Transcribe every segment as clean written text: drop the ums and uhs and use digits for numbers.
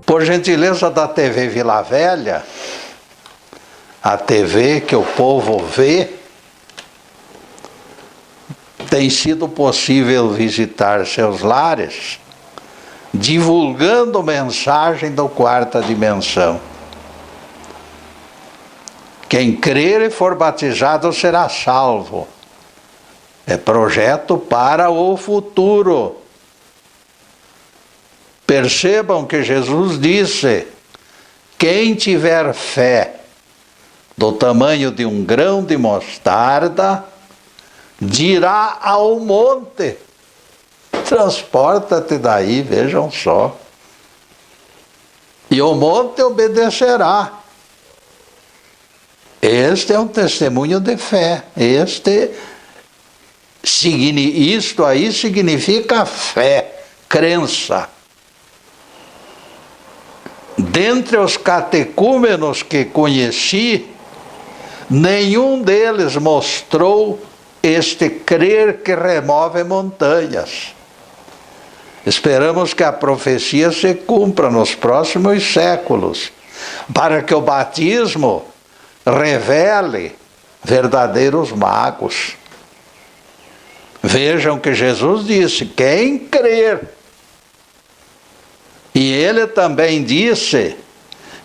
Por gentileza da TV Vila Velha, a TV que o povo vê, tem sido possível visitar seus lares, divulgando mensagem da quarta dimensão. Quem crer e for batizado será salvo. É projeto para o futuro. Percebam que Jesus disse: quem tiver fé do tamanho de um grão de mostarda, dirá ao monte: transporta-te daí, vejam só. E o monte obedecerá. Este é um testemunho de fé. Isto aí significa fé, crença. Dentre os catecúmenos que conheci, nenhum deles mostrou este crer que remove montanhas. Esperamos que a profecia se cumpra nos próximos séculos, para que o batismo revele verdadeiros magos. Vejam que Jesus disse: quem crer. E ele também disse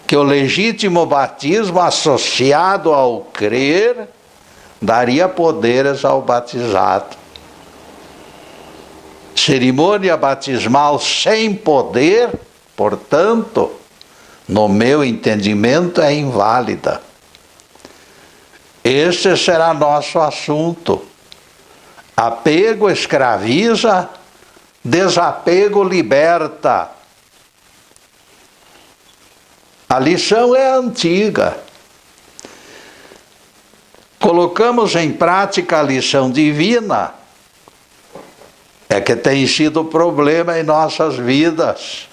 que o legítimo batismo associado ao crer daria poderes ao batizado. Cerimônia batismal sem poder, portanto, no meu entendimento, é inválida. Este será nosso assunto. Apego escraviza, desapego liberta. A lição é antiga. Colocamos em prática a lição divina, é que tem sido problema em nossas vidas.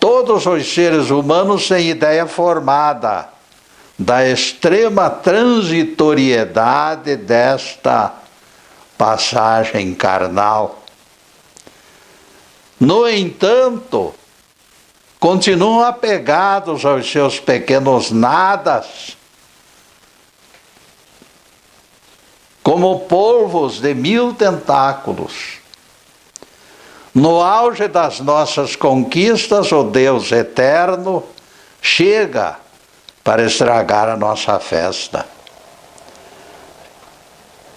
Todos os seres humanos têm ideia formada da extrema transitoriedade desta passagem carnal. No entanto, continuam apegados aos seus pequenos nadas, como polvos de 1000 tentáculos. No auge das nossas conquistas, o Deus eterno chega para estragar a nossa festa.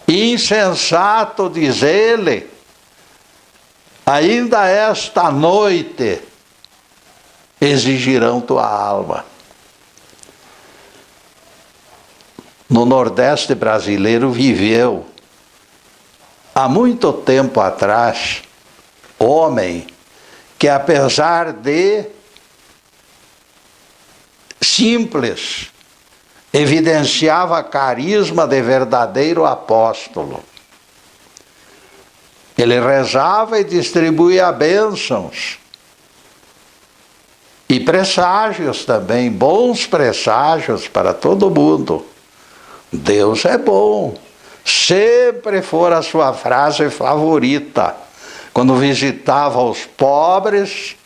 Insensato, diz ele, ainda esta noite exigirão tua alma. No Nordeste brasileiro viveu, há muito tempo atrás, homem que, apesar de simples, evidenciava carisma de verdadeiro apóstolo. Ele rezava e distribuía bênçãos. E presságios também, bons presságios para todo mundo. Deus é bom. Sempre foi a sua frase favorita. Quando visitava os pobres,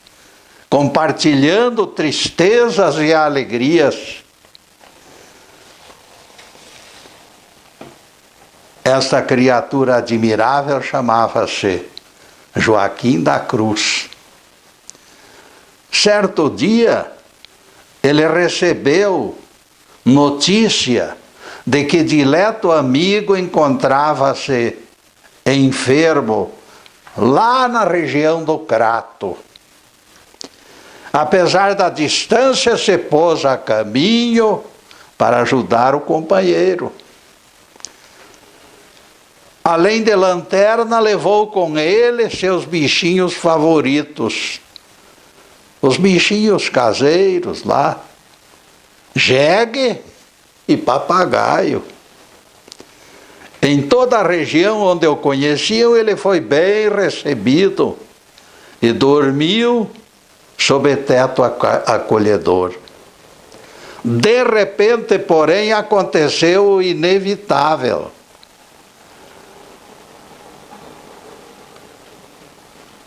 compartilhando tristezas e alegrias. Esta criatura admirável chamava-se Joaquim da Cruz. Certo dia, ele recebeu notícia de que dileto amigo encontrava-se enfermo lá na região do Crato. Apesar da distância, se pôs a caminho para ajudar o companheiro. Além de lanterna, levou com ele seus bichinhos favoritos. Os bichinhos caseiros lá, jegue e papagaio. Em toda a região onde o conheciam, ele foi bem recebido e dormiu sob teto acolhedor. De repente, porém, aconteceu o inevitável.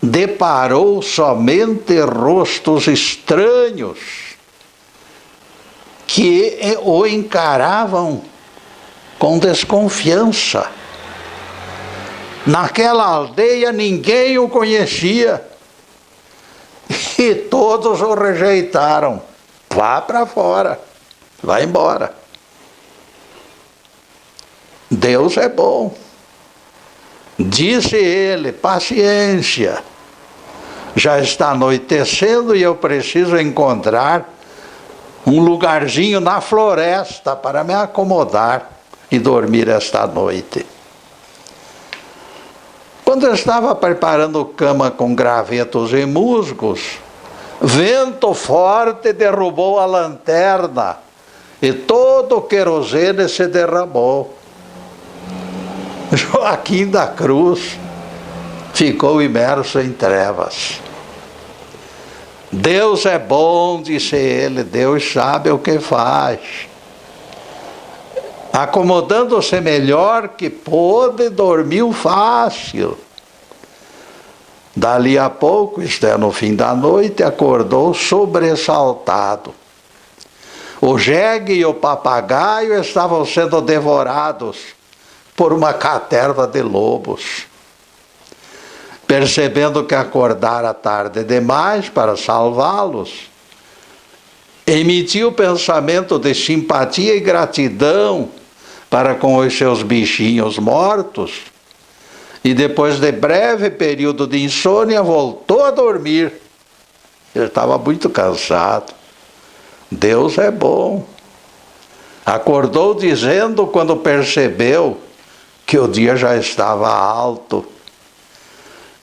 deparou somente rostos estranhos que o encaravam com desconfiança. Naquela aldeia ninguém o conhecia e todos o rejeitaram. Vá para fora, vá embora. Deus é bom. Disse ele: paciência, já está anoitecendo e eu preciso encontrar um lugarzinho na floresta para me acomodar e dormir esta noite. Quando eu estava preparando cama com gravetos e musgos, vento forte derrubou a lanterna e todo o querosene se derramou. Joaquim da Cruz ficou imerso em trevas. Deus é bom, disse ele, Deus sabe o que faz. Acomodando-se melhor que pôde, dormiu fácil. Dali a pouco, isto é, no fim da noite, acordou sobressaltado. O jegue e o papagaio estavam sendo devorados por uma caterva de lobos. Percebendo que acordara tarde demais para salvá-los, emitiu pensamento de simpatia e gratidão para com os seus bichinhos mortos, e depois de breve período de insônia voltou a dormir. Ele estava muito cansado. Deus é bom. Acordou dizendo, quando percebeu que o dia já estava alto,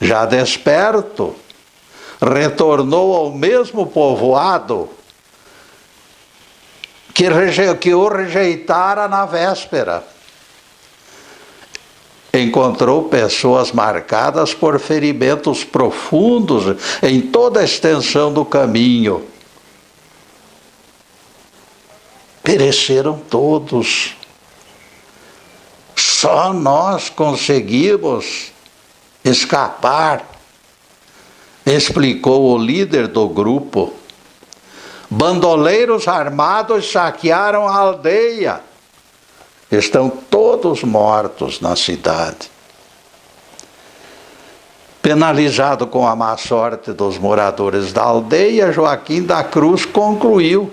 já desperto, retornou ao mesmo povoado que o rejeitara na véspera. Encontrou pessoas marcadas por ferimentos profundos em toda a extensão do caminho. Pereceram todos. Só nós conseguimos escapar, explicou o líder do grupo. Bandoleiros armados saquearam a aldeia. Estão todos mortos na cidade. Penalizado com a má sorte dos moradores da aldeia, Joaquim da Cruz concluiu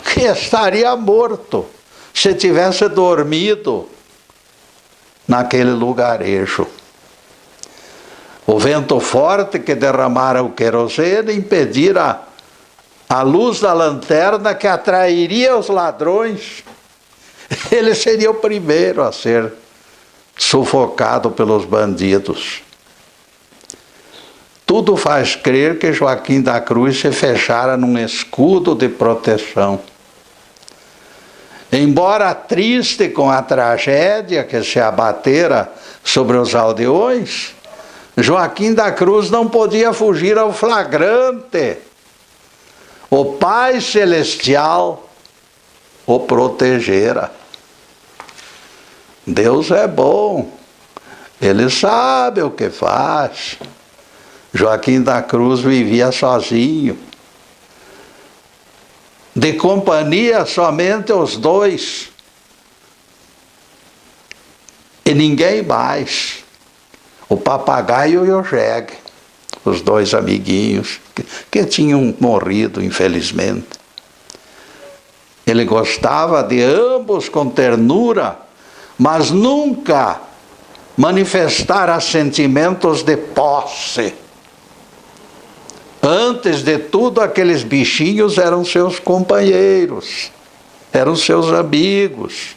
que estaria morto se tivesse dormido naquele lugarejo. O vento forte que derramara o querosene impedira a luz da lanterna que atrairia os ladrões. Ele seria o primeiro a ser sufocado pelos bandidos. Tudo faz crer que Joaquim da Cruz se fechara num escudo de proteção. Embora triste com a tragédia que se abatera sobre os aldeões, Joaquim da Cruz não podia fugir ao flagrante. O Pai Celestial o protegera. Deus é bom, Ele sabe o que faz. Joaquim da Cruz vivia sozinho. De companhia somente os dois. E ninguém mais. O papagaio e o jegue, os dois amiguinhos que tinham morrido, infelizmente. Ele gostava de ambos com ternura, mas nunca manifestara sentimentos de posse. Antes de tudo, aqueles bichinhos eram seus companheiros, eram seus amigos.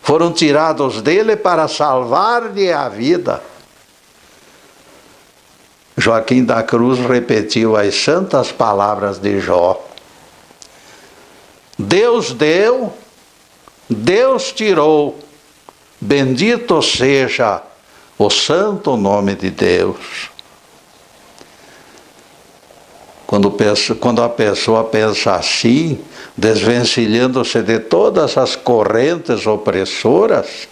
Foram tirados dele para salvar-lhe a vida. Joaquim da Cruz repetiu as santas palavras de Jó. Deus deu, Deus tirou, bendito seja o santo nome de Deus. Quando a pessoa pensa assim, desvencilhando-se de todas as correntes opressoras,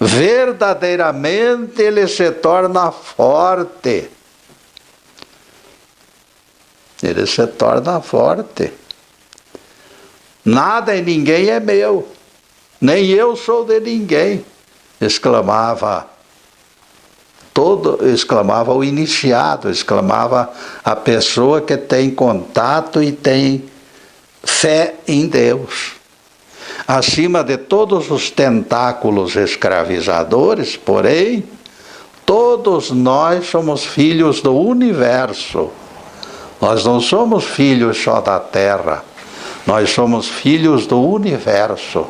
verdadeiramente ele se torna forte. ele se torna forte. Nada e ninguém é meu, nem eu sou de ninguém, exclamava o iniciado, exclamava a pessoa que tem contato e tem fé em Deus. Acima de todos os tentáculos escravizadores, porém, todos nós somos filhos do universo. Nós não somos filhos só da terra, nós somos filhos do universo.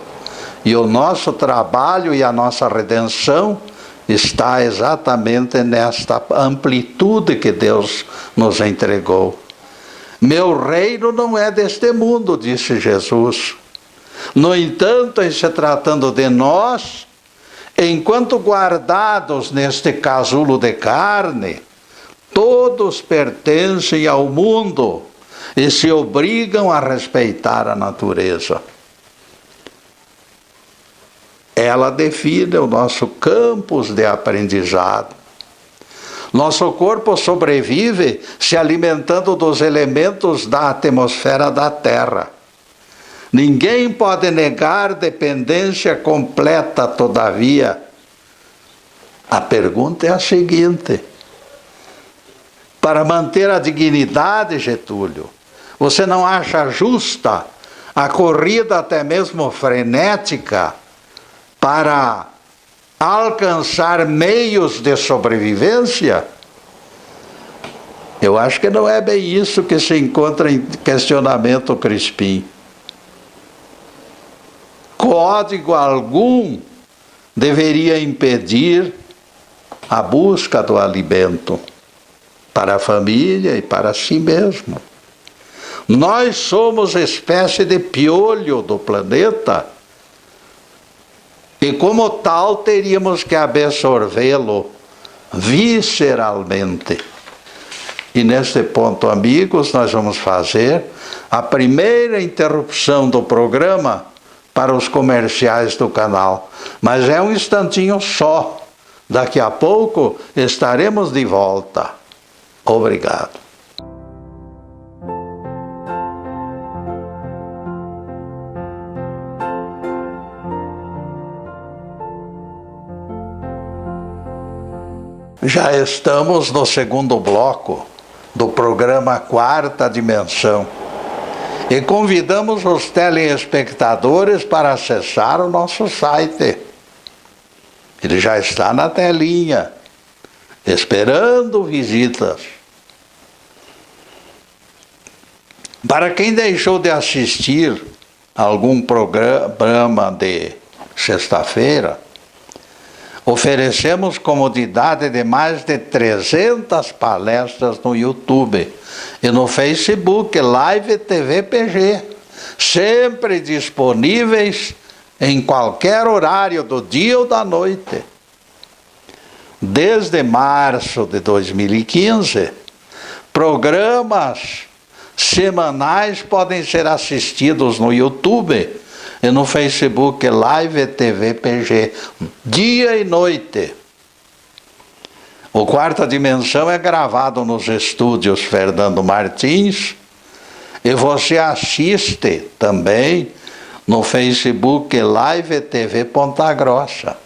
E o nosso trabalho e a nossa redenção está exatamente nesta amplitude que Deus nos entregou. Meu reino não é deste mundo, disse Jesus. No entanto, em se tratando de nós, enquanto guardados neste casulo de carne, todos pertencem ao mundo e se obrigam a respeitar a natureza. Ela define o nosso campus de aprendizado. Nosso corpo sobrevive se alimentando dos elementos da atmosfera da Terra. Ninguém pode negar dependência completa, todavia. A pergunta é a seguinte: para manter a dignidade, Getúlio, você não acha justa a corrida até mesmo frenética para alcançar meios de sobrevivência? Eu acho que não é bem isso que se encontra em questionamento Crispim. Código algum deveria impedir a busca do alimento para a família e para si mesmo. Nós somos espécie de piolho do planeta e, como tal, teríamos que absorvê-lo visceralmente. E neste ponto, amigos, nós vamos fazer a primeira interrupção do programa para os comerciais do canal. Mas é um instantinho só. Daqui a pouco estaremos de volta. Obrigado. Já estamos no segundo bloco do programa Quarta Dimensão e convidamos os telespectadores para acessar o nosso site. Ele já está na telinha, esperando visitas. Para quem deixou de assistir algum programa de sexta-feira, oferecemos comodidade de mais de 300 palestras no YouTube e no Facebook Live TV PG, sempre disponíveis em qualquer horário do dia ou da noite. Desde março de 2015, programas semanais podem ser assistidos no YouTube e no Facebook Live TV PG, dia e noite. O Quarta Dimensão é gravado nos estúdios Fernando Martins e você assiste também no Facebook Live TV Ponta Grossa.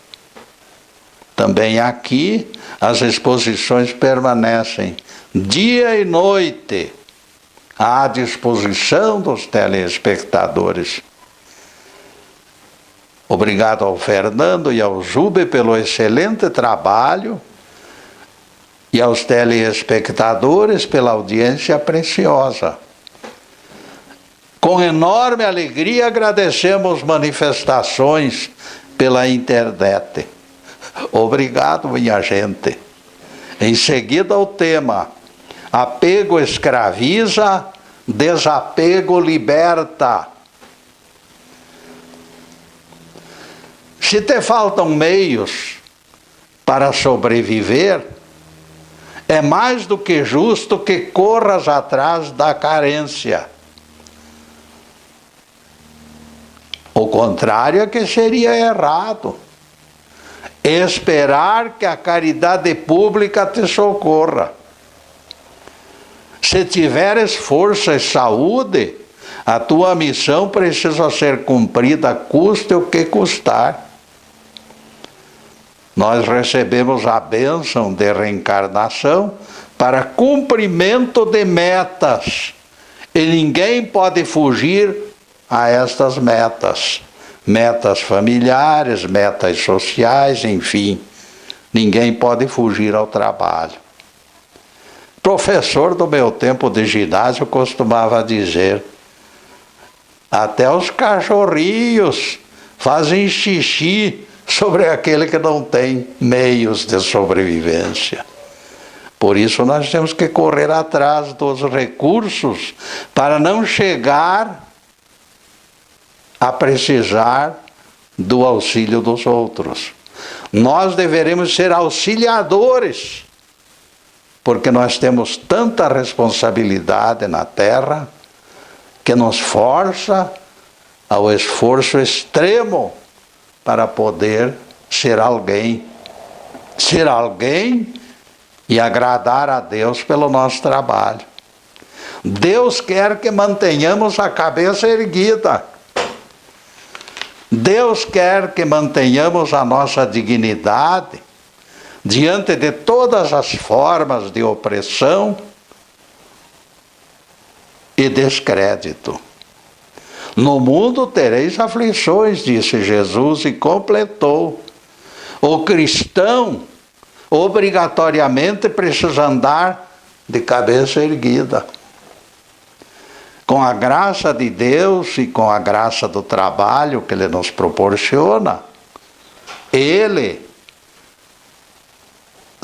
Também aqui as exposições permanecem dia e noite à disposição dos telespectadores. Obrigado ao Fernando e ao Jube pelo excelente trabalho e aos telespectadores pela audiência preciosa. Com enorme alegria agradecemos manifestações pela internet. Obrigado, minha gente. Em seguida, o tema: apego escraviza, desapego liberta. Se te faltam meios para sobreviver, é mais do que justo que corras atrás da carência. O contrário é que seria errado. Esperar que a caridade pública te socorra. Se tiveres força e saúde, a tua missão precisa ser cumprida, custe o que custar. Nós recebemos a bênção de reencarnação para cumprimento de metas. E ninguém pode fugir a estas metas. Metas familiares, metas sociais, enfim. Ninguém pode fugir ao trabalho. Professor do meu tempo de ginásio costumava dizer: até os cachorrinhos fazem xixi sobre aquele que não tem meios de sobrevivência. Por isso nós temos que correr atrás dos recursos para não chegar a precisar do auxílio dos outros. Nós deveremos ser auxiliadores, porque nós temos tanta responsabilidade na Terra que nos força ao esforço extremo para poder ser alguém. Ser alguém e agradar a Deus pelo nosso trabalho. Deus quer que mantenhamos a cabeça erguida. Deus quer que mantenhamos a nossa dignidade diante de todas as formas de opressão e descrédito. No mundo tereis aflições, disse Jesus, e completou. O cristão obrigatoriamente precisa andar de cabeça erguida. Com a graça de Deus e com a graça do trabalho que Ele nos proporciona, Ele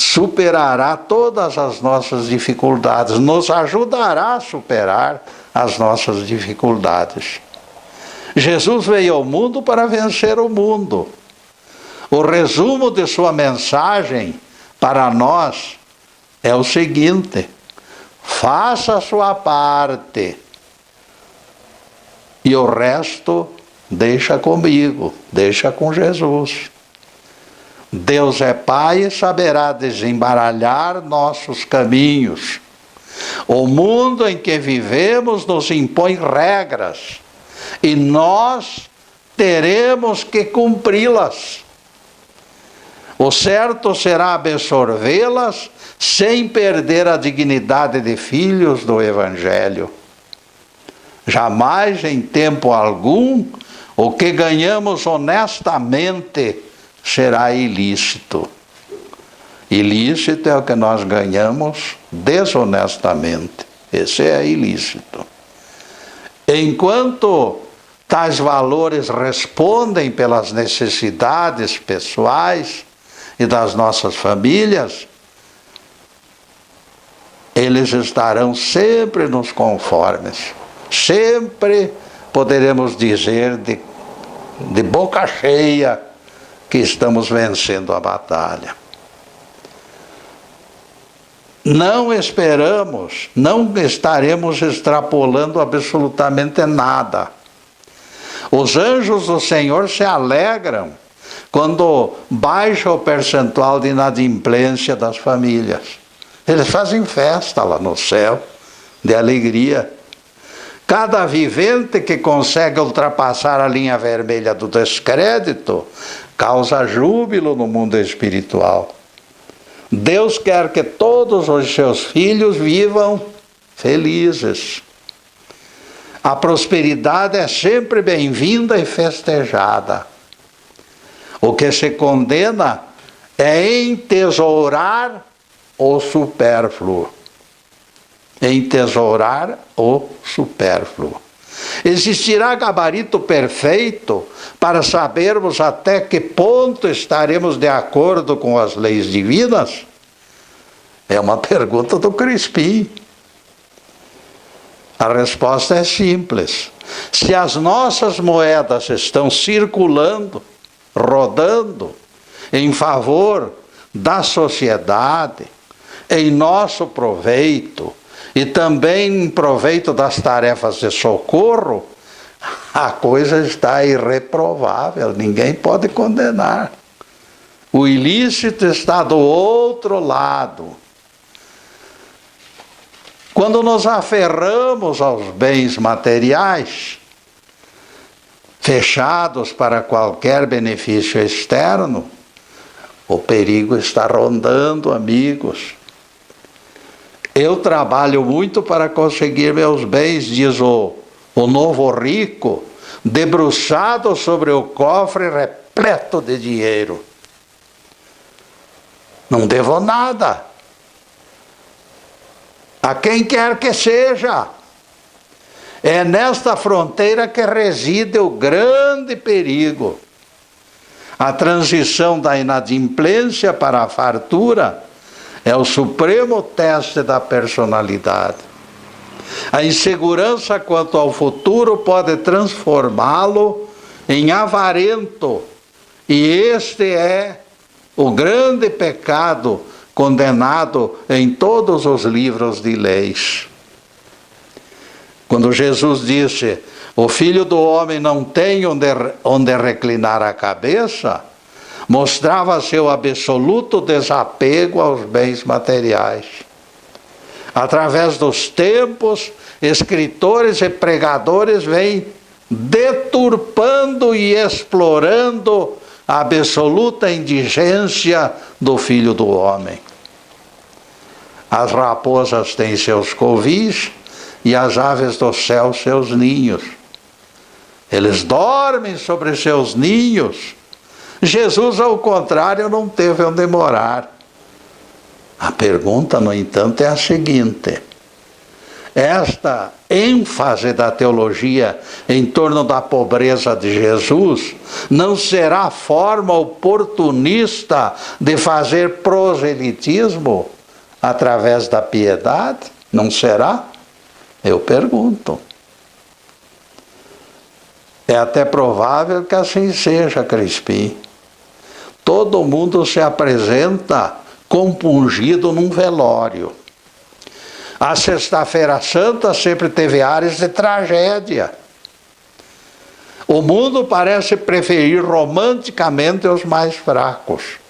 superará todas as nossas dificuldades, nos ajudará a superar as nossas dificuldades. Jesus veio ao mundo para vencer o mundo. O resumo de sua mensagem para nós é o seguinte: faça a sua parte e o resto deixa comigo, deixa com Jesus. Deus é Pai e saberá desembaralhar nossos caminhos. O mundo em que vivemos nos impõe regras e nós teremos que cumpri-las. O certo será absorvê-las sem perder a dignidade de filhos do Evangelho. Jamais em tempo algum o que ganhamos honestamente será ilícito. Ilícito é o que nós ganhamos desonestamente. Esse é ilícito. Enquanto tais valores respondem pelas necessidades pessoais e das nossas famílias, eles estarão sempre nos conformes. Sempre poderemos dizer de boca cheia que estamos vencendo a batalha. Não esperamos, não estaremos extrapolando absolutamente nada. Os anjos do Senhor se alegram quando baixa o percentual de inadimplência das famílias. Eles fazem festa lá no céu, de alegria. Cada vivente que consegue ultrapassar a linha vermelha do descrédito causa júbilo no mundo espiritual. Deus quer que todos os seus filhos vivam felizes. A prosperidade é sempre bem-vinda e festejada. O que se condena é entesourar o supérfluo. Entesourar o supérfluo. Existirá gabarito perfeito para sabermos até que ponto estaremos de acordo com as leis divinas? É uma pergunta do Crispim. A resposta é simples. Se as nossas moedas estão circulando, rodando, em favor da sociedade, em nosso proveito, e também em proveito das tarefas de socorro, a coisa está irreprovável, ninguém pode condenar. O ilícito está do outro lado. Quando nos aferramos aos bens materiais, fechados para qualquer benefício externo, o perigo está rondando, amigos. Eu trabalho muito para conseguir meus bens, diz o novo rico, debruçado sobre o cofre repleto de dinheiro. Não devo nada a quem quer que seja. É nesta fronteira que reside o grande perigo. A transição da inadimplência para a fartura é o supremo teste da personalidade. A insegurança quanto ao futuro pode transformá-lo em avarento, e este é o grande pecado condenado em todos os livros de leis. Quando Jesus disse: o Filho do Homem não tem onde reclinar a cabeça, mostrava seu absoluto desapego aos bens materiais. Através dos tempos, escritores e pregadores vêm deturpando e explorando a absoluta indigência do Filho do Homem. As raposas têm seus covis e as aves do céu seus ninhos. Eles dormem sobre seus ninhos. Jesus, ao contrário, não teve onde morar. A pergunta, no entanto, é a seguinte: esta ênfase da teologia em torno da pobreza de Jesus não será forma oportunista de fazer proselitismo através da piedade? Não será? Eu pergunto. É até provável que assim seja, Crispim. Todo mundo se apresenta compungido num velório. A Sexta-feira Santa sempre teve áreas de tragédia. O mundo parece preferir romanticamente os mais fracos.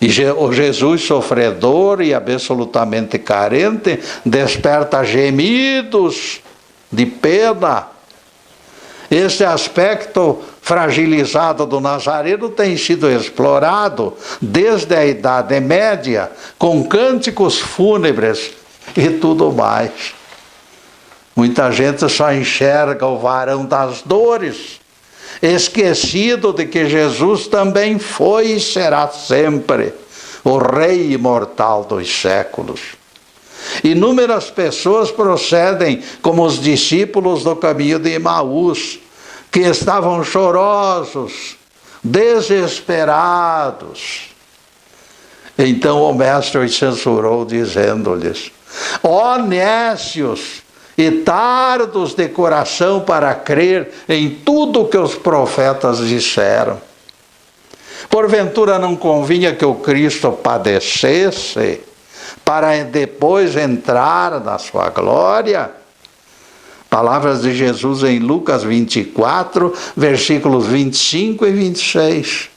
E o Jesus sofredor e absolutamente carente desperta gemidos de pena. Esse aspecto fragilizado do Nazareno tem sido explorado desde a Idade Média, com cânticos fúnebres e tudo mais. Muita gente só enxerga o varão das dores, esquecido de que Jesus também foi e será sempre o Rei imortal dos séculos. Inúmeras pessoas procedem como os discípulos do caminho de Emaús, que estavam chorosos, desesperados. Então o mestre os censurou, dizendo-lhes: ó nécios e tardos de coração para crer em tudo o que os profetas disseram. Porventura não convinha que o Cristo padecesse para depois entrar na sua glória? Palavras de Jesus em Lucas 24, versículos 25 e 26.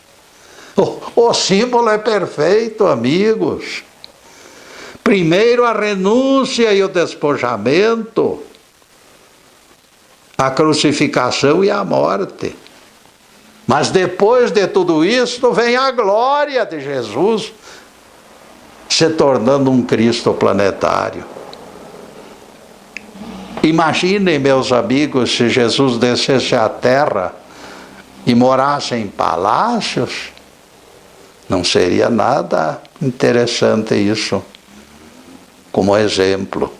O símbolo é perfeito, amigos. Primeiro a renúncia e o despojamento, a crucificação e a morte. Mas depois de tudo isso vem a glória de Jesus, se tornando um Cristo planetário. Imaginem, meus amigos, se Jesus descesse à terra e morasse em palácios. Não seria nada interessante isso, como exemplo.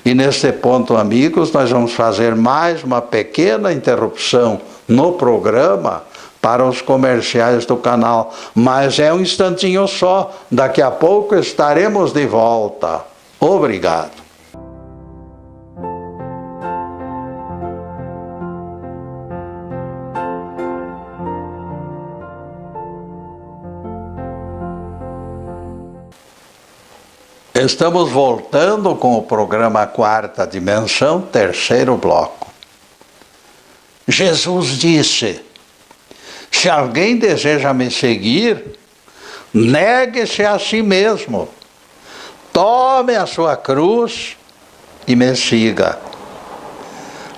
E neste ponto, amigos, nós vamos fazer mais uma pequena interrupção no programa para os comerciais do canal. Mas é um instantinho só, daqui a pouco estaremos de volta. Obrigado. Estamos voltando com o programa Quarta Dimensão, terceiro bloco. Jesus disse: se alguém deseja me seguir, negue-se a si mesmo, Tome a sua cruz e me siga.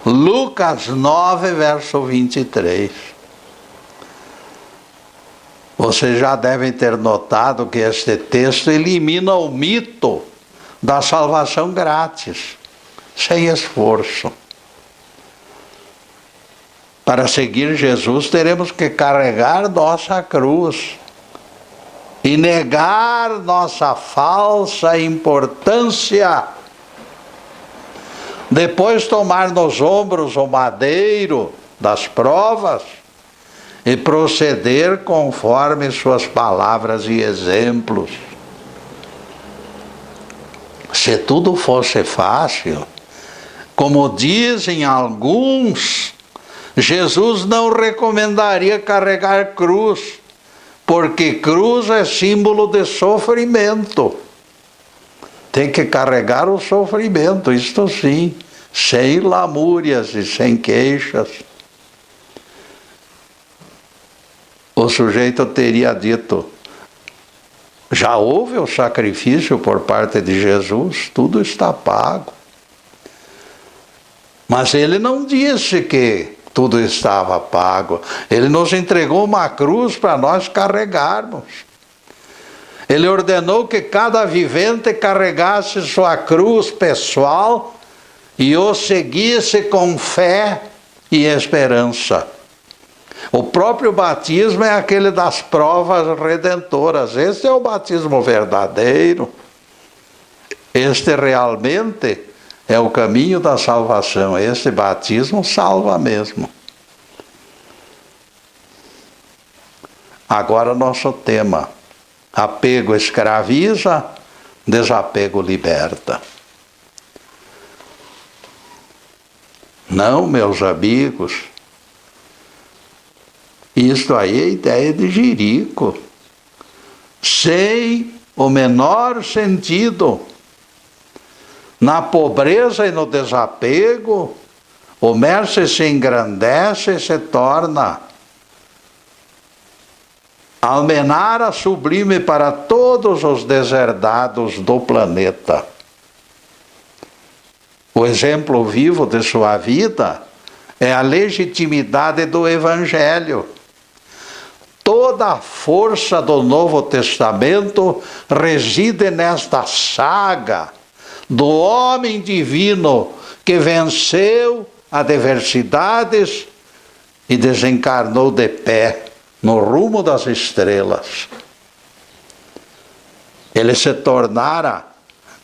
Lucas 9, verso 23. Vocês já devem ter notado que este texto elimina o mito da salvação grátis, sem esforço. Para seguir Jesus, teremos que carregar nossa cruz e negar nossa falsa importância. Depois tomar nos ombros o madeiro das provas e proceder conforme suas palavras e exemplos. Se tudo fosse fácil, como dizem alguns, Jesus não recomendaria carregar cruz, porque cruz é símbolo de sofrimento. Tem que carregar o sofrimento, isto sim, sem lamúrias e sem queixas. O sujeito teria dito: já houve o sacrifício por parte de Jesus, tudo está pago. Mas ele não disse que tudo estava pago. Ele nos entregou uma cruz para nós carregarmos. Ele ordenou que cada vivente carregasse sua cruz pessoal e o seguisse com fé e esperança. O próprio batismo é aquele das provas redentoras. Este é o batismo verdadeiro. Este realmente é o caminho da salvação. Este batismo salva mesmo. Agora nosso tema. Apego escraviza, desapego liberta. Não, meus amigos, isto aí é ideia de jirico, sem o menor sentido. Na pobreza e no desapego, o mestre se engrandece e se torna almenara sublime para todos os deserdados do planeta. O exemplo vivo de sua vida é a legitimidade do Evangelho. Toda a força do Novo Testamento reside nesta saga do homem divino que venceu adversidades e desencarnou de pé no rumo das estrelas. Ele se tornara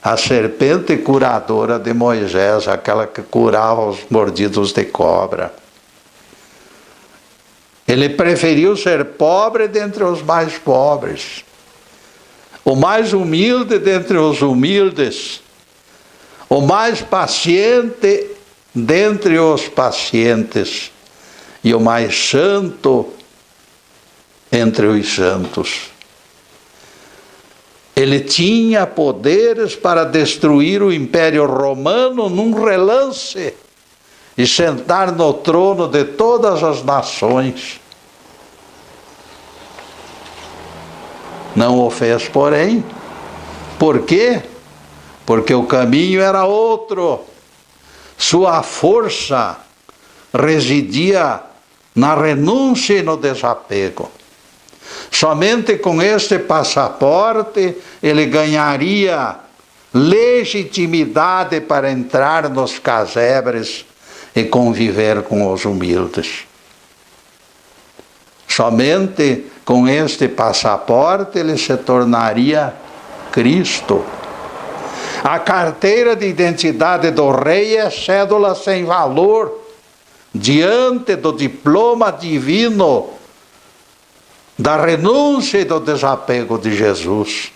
a serpente curadora de Moisés, aquela que curava os mordidos de cobra. Ele preferiu ser pobre dentre os mais pobres, o mais humilde dentre os humildes, o mais paciente dentre os pacientes e o mais santo entre os santos. Ele tinha poderes para destruir o Império Romano num relance e sentar no trono de todas as nações. Não o fez, porém. Por quê? Porque o caminho era outro. Sua força residia na renúncia e no desapego. Somente com este passaporte ele ganharia legitimidade para entrar nos casebres e conviver com os humildes. Somente com este passaporte ele se tornaria Cristo. A carteira de identidade do rei é cédula sem valor diante do diploma divino da renúncia e do desapego de Jesus.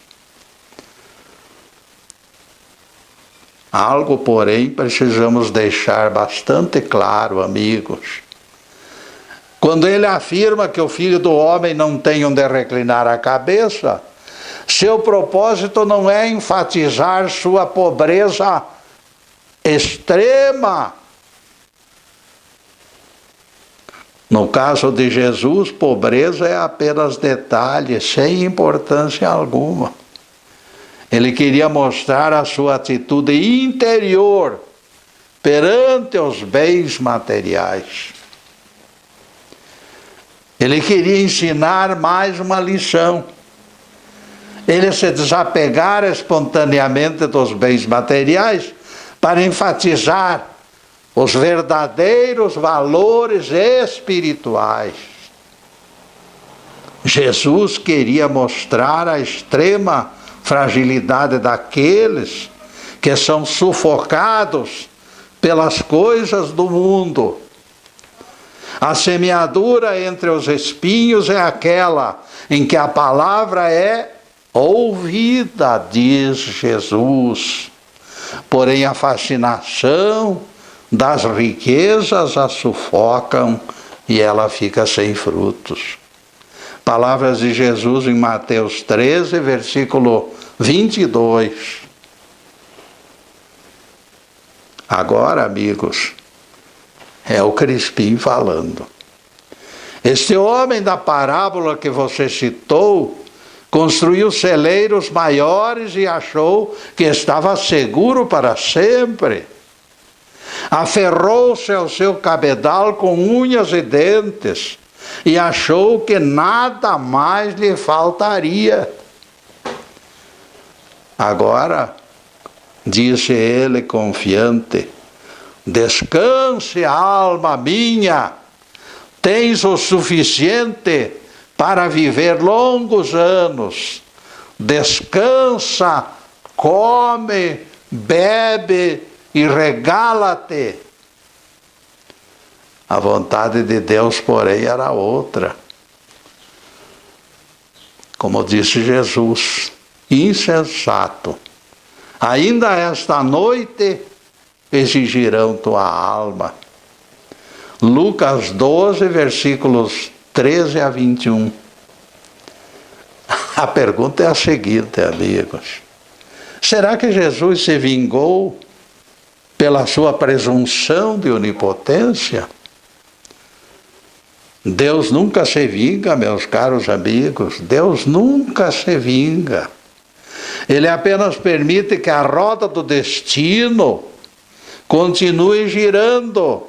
Algo, porém, precisamos deixar bastante claro, amigos. Quando ele afirma que o Filho do Homem não tem onde reclinar a cabeça, seu propósito não é enfatizar sua pobreza extrema. No caso de Jesus, pobreza é apenas detalhe, sem importância alguma. Ele queria mostrar a sua atitude interior perante os bens materiais. Ele queria ensinar mais uma lição. Ele se desapegar espontaneamente dos bens materiais para enfatizar os verdadeiros valores espirituais. Jesus queria mostrar a extrema fragilidade daqueles que são sufocados pelas coisas do mundo. A semeadura entre os espinhos é aquela em que a palavra é ouvida, diz Jesus. Porém, a fascinação das riquezas a sufocam e ela fica sem frutos. Palavras de Jesus em Mateus 13, versículo 22. Agora, amigos, é o Crispim falando. Este homem da parábola que você citou construiu celeiros maiores e achou que estava seguro para sempre. Aferrou-se ao seu cabedal com unhas e dentes e achou que nada mais lhe faltaria. Agora, disse ele confiante, descanse, alma minha, tens o suficiente para viver longos anos. Descansa, come, bebe e regala-te. A vontade de Deus, porém, era outra. Como disse Jesus, insensato, ainda esta noite exigirão tua alma. Lucas 12, versículos 13 a 21. A pergunta é a seguinte, amigos. Será que Jesus se vingou pela sua presunção de onipotência? Deus nunca se vinga, meus caros amigos. Deus nunca se vinga. Ele apenas permite que a roda do destino continue girando.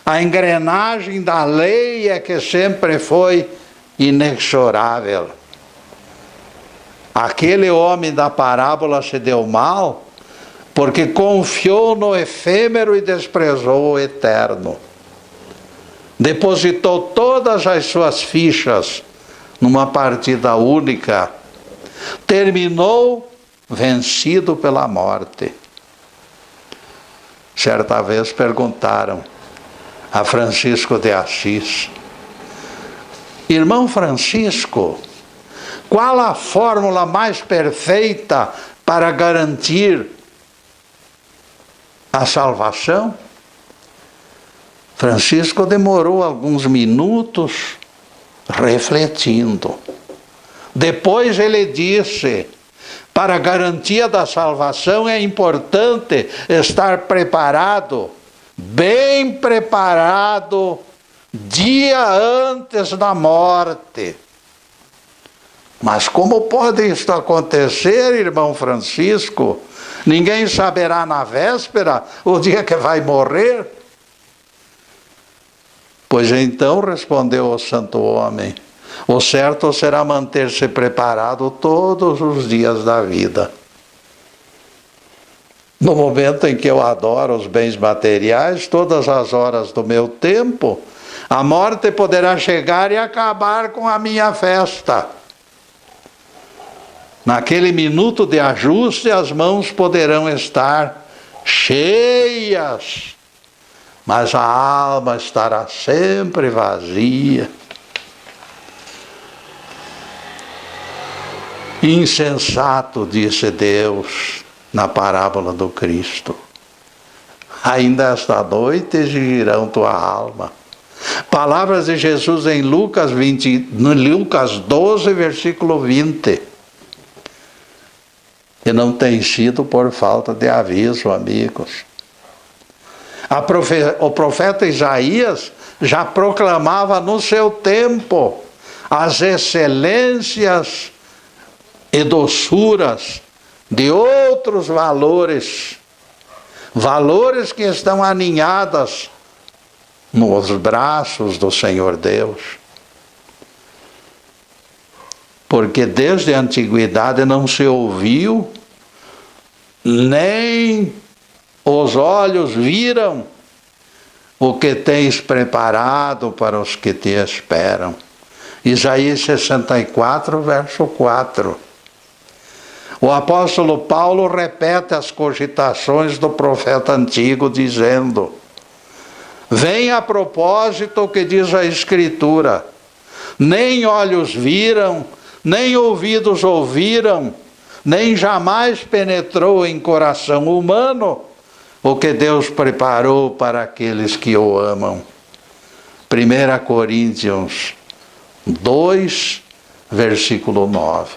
A engrenagem da lei é que sempre foi inexorável. Aquele homem da parábola se deu mal porque confiou no efêmero e desprezou o eterno. Depositou todas as suas fichas numa partida única. Terminou vencido pela morte. Certa vez perguntaram a Francisco de Assis: irmão Francisco, qual a fórmula mais perfeita para garantir a salvação? Francisco demorou alguns minutos refletindo. Depois ele disse: para a garantia da salvação é importante estar preparado, bem preparado, dia antes da morte. Mas como pode isto acontecer, irmão Francisco? Ninguém saberá na véspera o dia que vai morrer? Pois então, respondeu o santo homem, o certo será manter-se preparado todos os dias da vida. No momento em que eu adoro os bens materiais, todas as horas do meu tempo, a morte poderá chegar e acabar com a minha festa. Naquele minuto de ajuste, as mãos poderão estar cheias, mas a alma estará sempre vazia. Insensato, disse Deus na parábola do Cristo. Ainda esta noite exigirão tua alma. Palavras de Jesus em Lucas 12, versículo 20. E não tem sido por falta de aviso, amigos. O profeta Isaías já proclamava no seu tempo as excelências e doçuras de outros valores, valores que estão aninhados nos braços do Senhor Deus. Porque desde a antiguidade não se ouviu, nem os olhos viram o que tens preparado para os que te esperam. Isaías 64, verso 4. O apóstolo Paulo repete as cogitações do profeta antigo, dizendo: vem a propósito o que diz a Escritura, nem olhos viram, nem ouvidos ouviram, nem jamais penetrou em coração humano o que Deus preparou para aqueles que o amam. 1 Coríntios 2, versículo 9.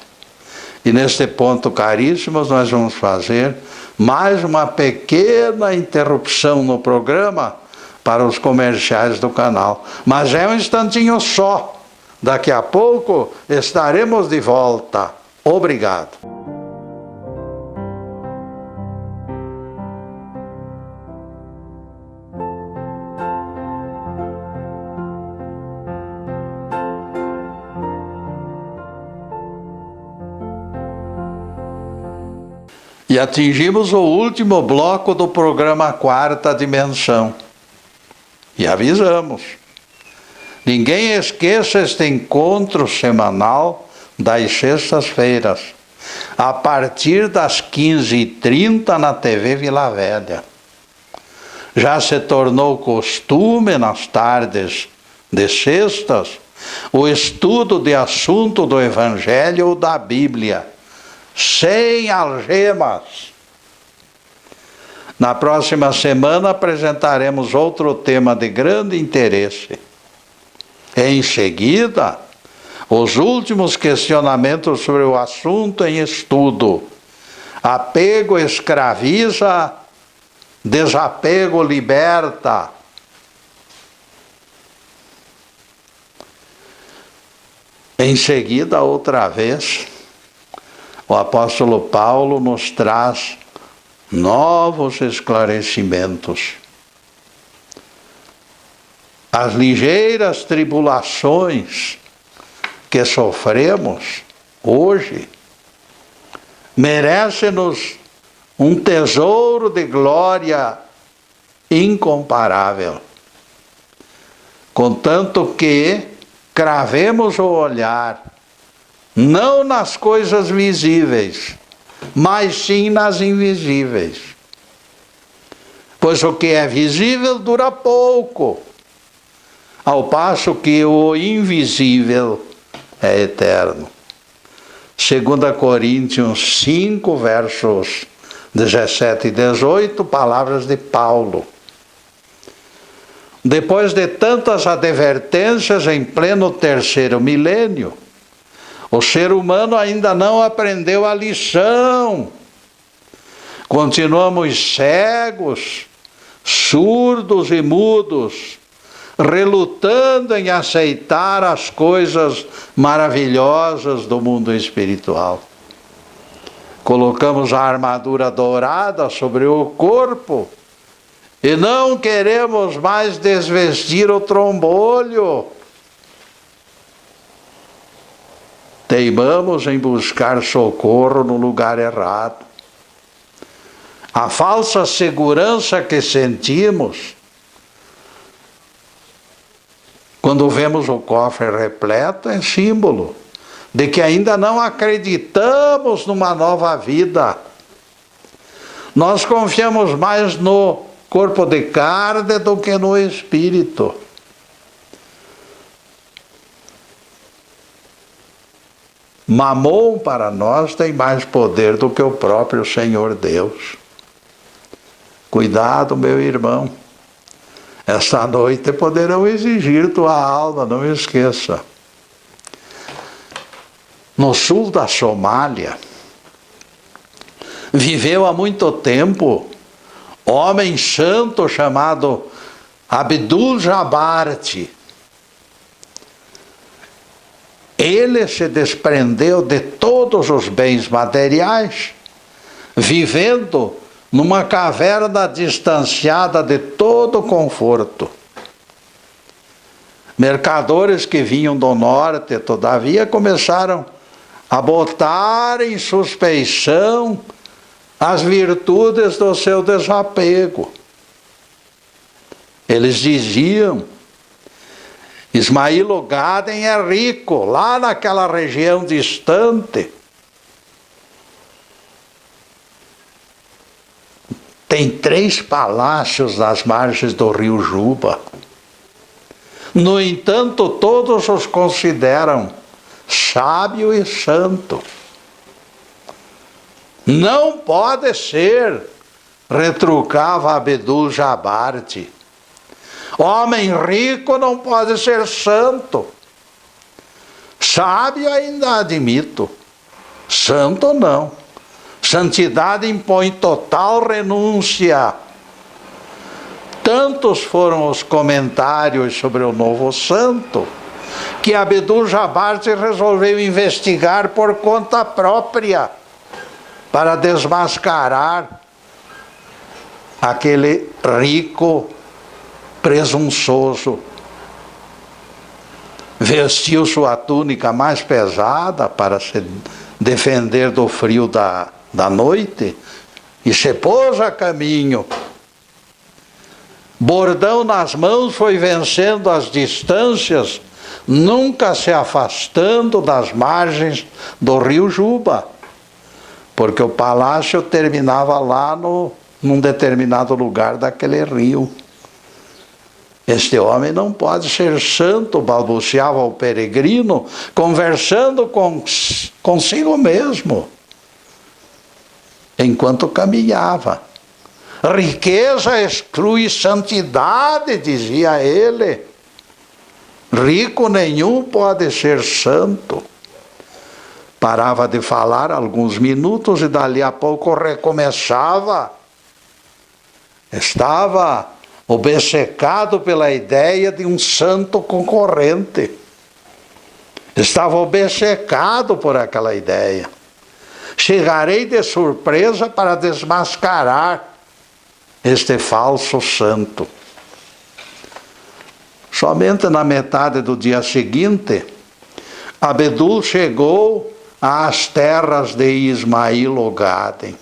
E neste ponto, caríssimos, nós vamos fazer mais uma pequena interrupção no programa para os comerciais do canal. Mas é um instantinho só. Daqui a pouco estaremos de volta. Obrigado. E atingimos o último bloco do programa Quarta Dimensão. E avisamos: ninguém esqueça este encontro semanal das sextas-feiras, a partir das 15h30 na TV Vila Velha. Já se tornou costume nas tardes de sextas o estudo de assunto do Evangelho ou da Bíblia, sem algemas. Na próxima semana apresentaremos outro tema de grande interesse. Em seguida, os últimos questionamentos sobre o assunto em estudo. Apego escraviza, desapego liberta. Em seguida, outra vez, o apóstolo Paulo nos traz novos esclarecimentos. As ligeiras tribulações que sofremos hoje merecem-nos um tesouro de glória incomparável, contanto que cravemos o olhar não nas coisas visíveis, mas sim nas invisíveis. Pois o que é visível dura pouco, ao passo que o invisível é eterno. 2 Coríntios 5, versos 17 e 18, palavras de Paulo. Depois de tantas advertências em pleno terceiro milênio, o ser humano ainda não aprendeu a lição. Continuamos cegos, surdos e mudos, relutando em aceitar as coisas maravilhosas do mundo espiritual. Colocamos a armadura dourada sobre o corpo e não queremos mais desvestir o trombolho. Teimamos em buscar socorro no lugar errado. A falsa segurança que sentimos quando vemos o cofre repleto é símbolo de que ainda não acreditamos numa nova vida. Nós confiamos mais no corpo de carne do que no espírito. Mamon para nós tem mais poder do que o próprio Senhor Deus. Cuidado, meu irmão. Esta noite poderão exigir tua alma, não esqueça. No sul da Somália, viveu há muito tempo homem santo chamado Abdul Jabarte. Ele se desprendeu de todos os bens materiais vivendo numa caverna distanciada de todo conforto. Mercadores que vinham do norte, todavia, começaram a botar em suspeição as virtudes do seu desapego. Eles diziam: Ismail Gaden é rico, lá naquela região distante. Tem 3 palácios nas margens do rio Juba. No entanto, todos os consideram sábio e santo. Não pode ser, retrucava Abdul Jabarte. Homem rico não pode ser santo. Sábio ainda admito, santo não. Santidade impõe total renúncia. Tantos foram os comentários sobre o novo santo, que Abdul Jabarte resolveu investigar por conta própria, para desmascarar aquele rico presunçoso. Vestiu sua túnica mais pesada para se defender do frio da noite e se pôs a caminho. Bordão nas mãos, foi vencendo as distâncias, nunca se afastando das margens do rio Juba, porque o palácio terminava lá num determinado lugar daquele rio. Este homem não pode ser santo, balbuciava o peregrino, conversando consigo mesmo, enquanto caminhava. Riqueza exclui santidade, dizia ele. Rico nenhum pode ser santo. Parava de falar alguns minutos e dali a pouco recomeçava. Estava obcecado pela ideia de um santo concorrente. Estava obcecado por aquela ideia. Chegarei de surpresa para desmascarar este falso santo. Somente na metade do dia seguinte, Abdul chegou às terras de Ismail Gaden.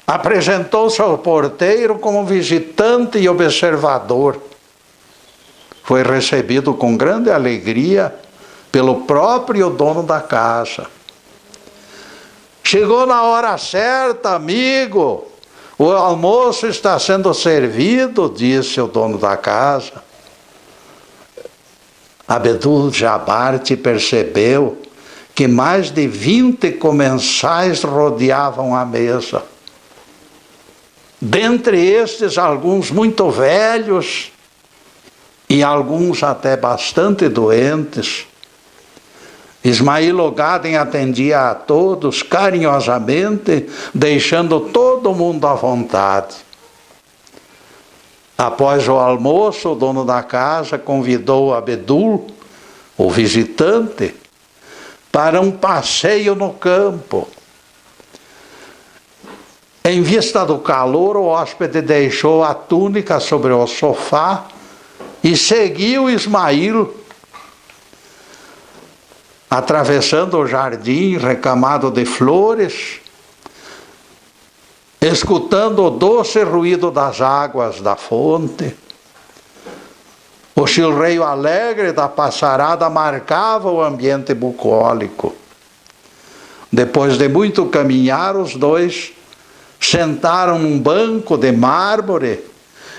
Apresentou-se ao porteiro como visitante e observador. Foi recebido com grande alegria pelo próprio dono da casa. Chegou na hora certa, amigo. O almoço está sendo servido, disse o dono da casa. Abdul Jabarte percebeu que mais de 20 comensais rodeavam a mesa. Dentre estes, alguns muito velhos e alguns até bastante doentes. Ismail Gaden atendia a todos carinhosamente, deixando todo mundo à vontade. Após o almoço, o dono da casa convidou Abdul, o visitante, para um passeio no campo. Em vista do calor, o hóspede deixou a túnica sobre o sofá e seguiu Ismail, atravessando o jardim recamado de flores, escutando o doce ruído das águas da fonte. O chilreio alegre da passarada marcava o ambiente bucólico. Depois de muito caminhar, os dois sentaram num banco de mármore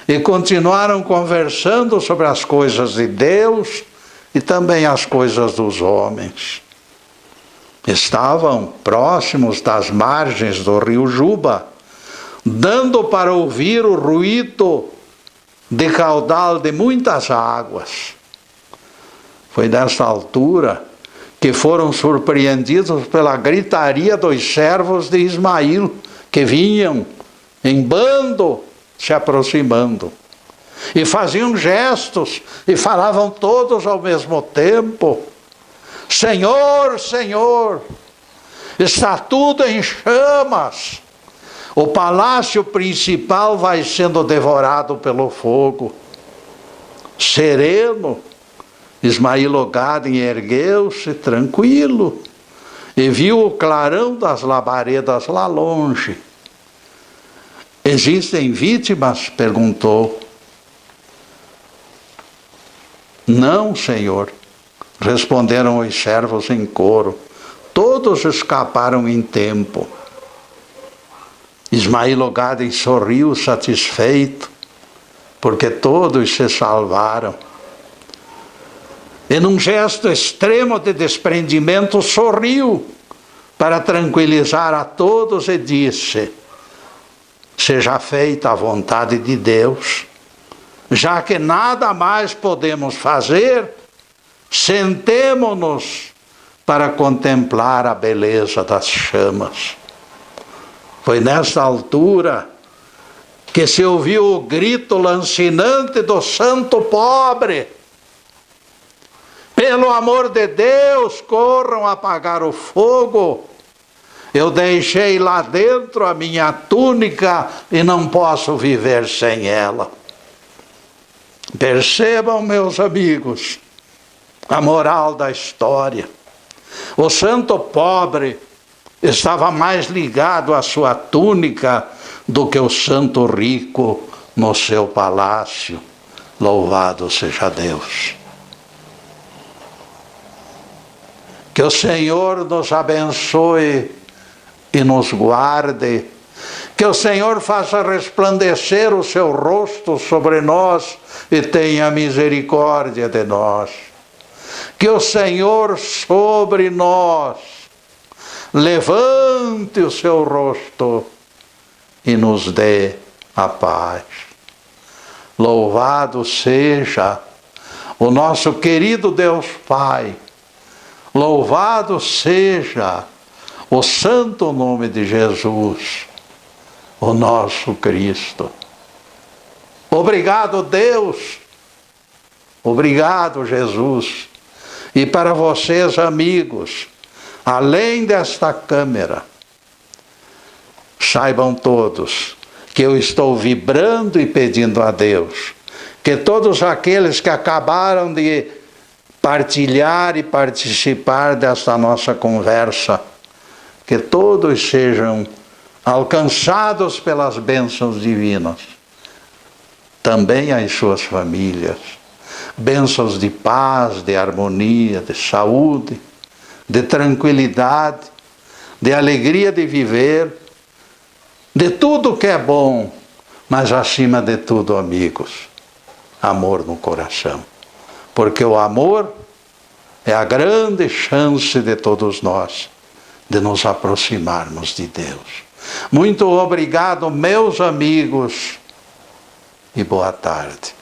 e continuaram conversando sobre as coisas de Deus e também as coisas dos homens. Estavam próximos das margens do rio Juba, dando para ouvir o ruído de caudal de muitas águas. Foi nessa altura que foram surpreendidos pela gritaria dos servos de Ismail, que vinham em bando se aproximando. E faziam gestos e falavam todos ao mesmo tempo: Senhor, Senhor, Está tudo em chamas. O palácio principal vai sendo devorado pelo fogo. Sereno, Ismael Gaden ergueu-se tranquilo e viu o clarão das labaredas lá longe. Existem vítimas? Perguntou. Não, Senhor, responderam os servos em coro. Todos escaparam em tempo. Ismael Gaden sorriu satisfeito, porque todos se salvaram. E num gesto extremo de desprendimento, sorriu para tranquilizar a todos e disse: seja feita a vontade de Deus. Já que nada mais podemos fazer, sentemo-nos para contemplar a beleza das chamas. Foi nesta altura que se ouviu o grito lancinante do santo pobre: pelo amor de Deus, corram apagar o fogo. Eu deixei lá dentro a minha túnica e não posso viver sem ela. Percebam, meus amigos, a moral da história. O santo pobre estava mais ligado à sua túnica do que o santo rico no seu palácio. Louvado seja Deus. Que o Senhor nos abençoe e nos guarde. Que o Senhor faça resplandecer o seu rosto sobre nós e tenha misericórdia de nós. Que o Senhor sobre nós levante o seu rosto e nos dê a paz. Louvado seja o nosso querido Deus Pai. Louvado seja o santo nome de Jesus, o nosso Cristo. Obrigado, Deus. Obrigado, Jesus. E para vocês, amigos, além desta câmera, saibam todos que eu estou vibrando e pedindo a Deus que todos aqueles que acabaram de partilhar e participar desta nossa conversa, que todos sejam alcançados pelas bênçãos divinas, também as suas famílias, bênçãos de paz, de harmonia, de saúde, de tranquilidade, de alegria de viver, de tudo que é bom, mas acima de tudo, amigos, amor no coração. Porque o amor é a grande chance de todos nós de nos aproximarmos de Deus. Muito obrigado, meus amigos, e boa tarde.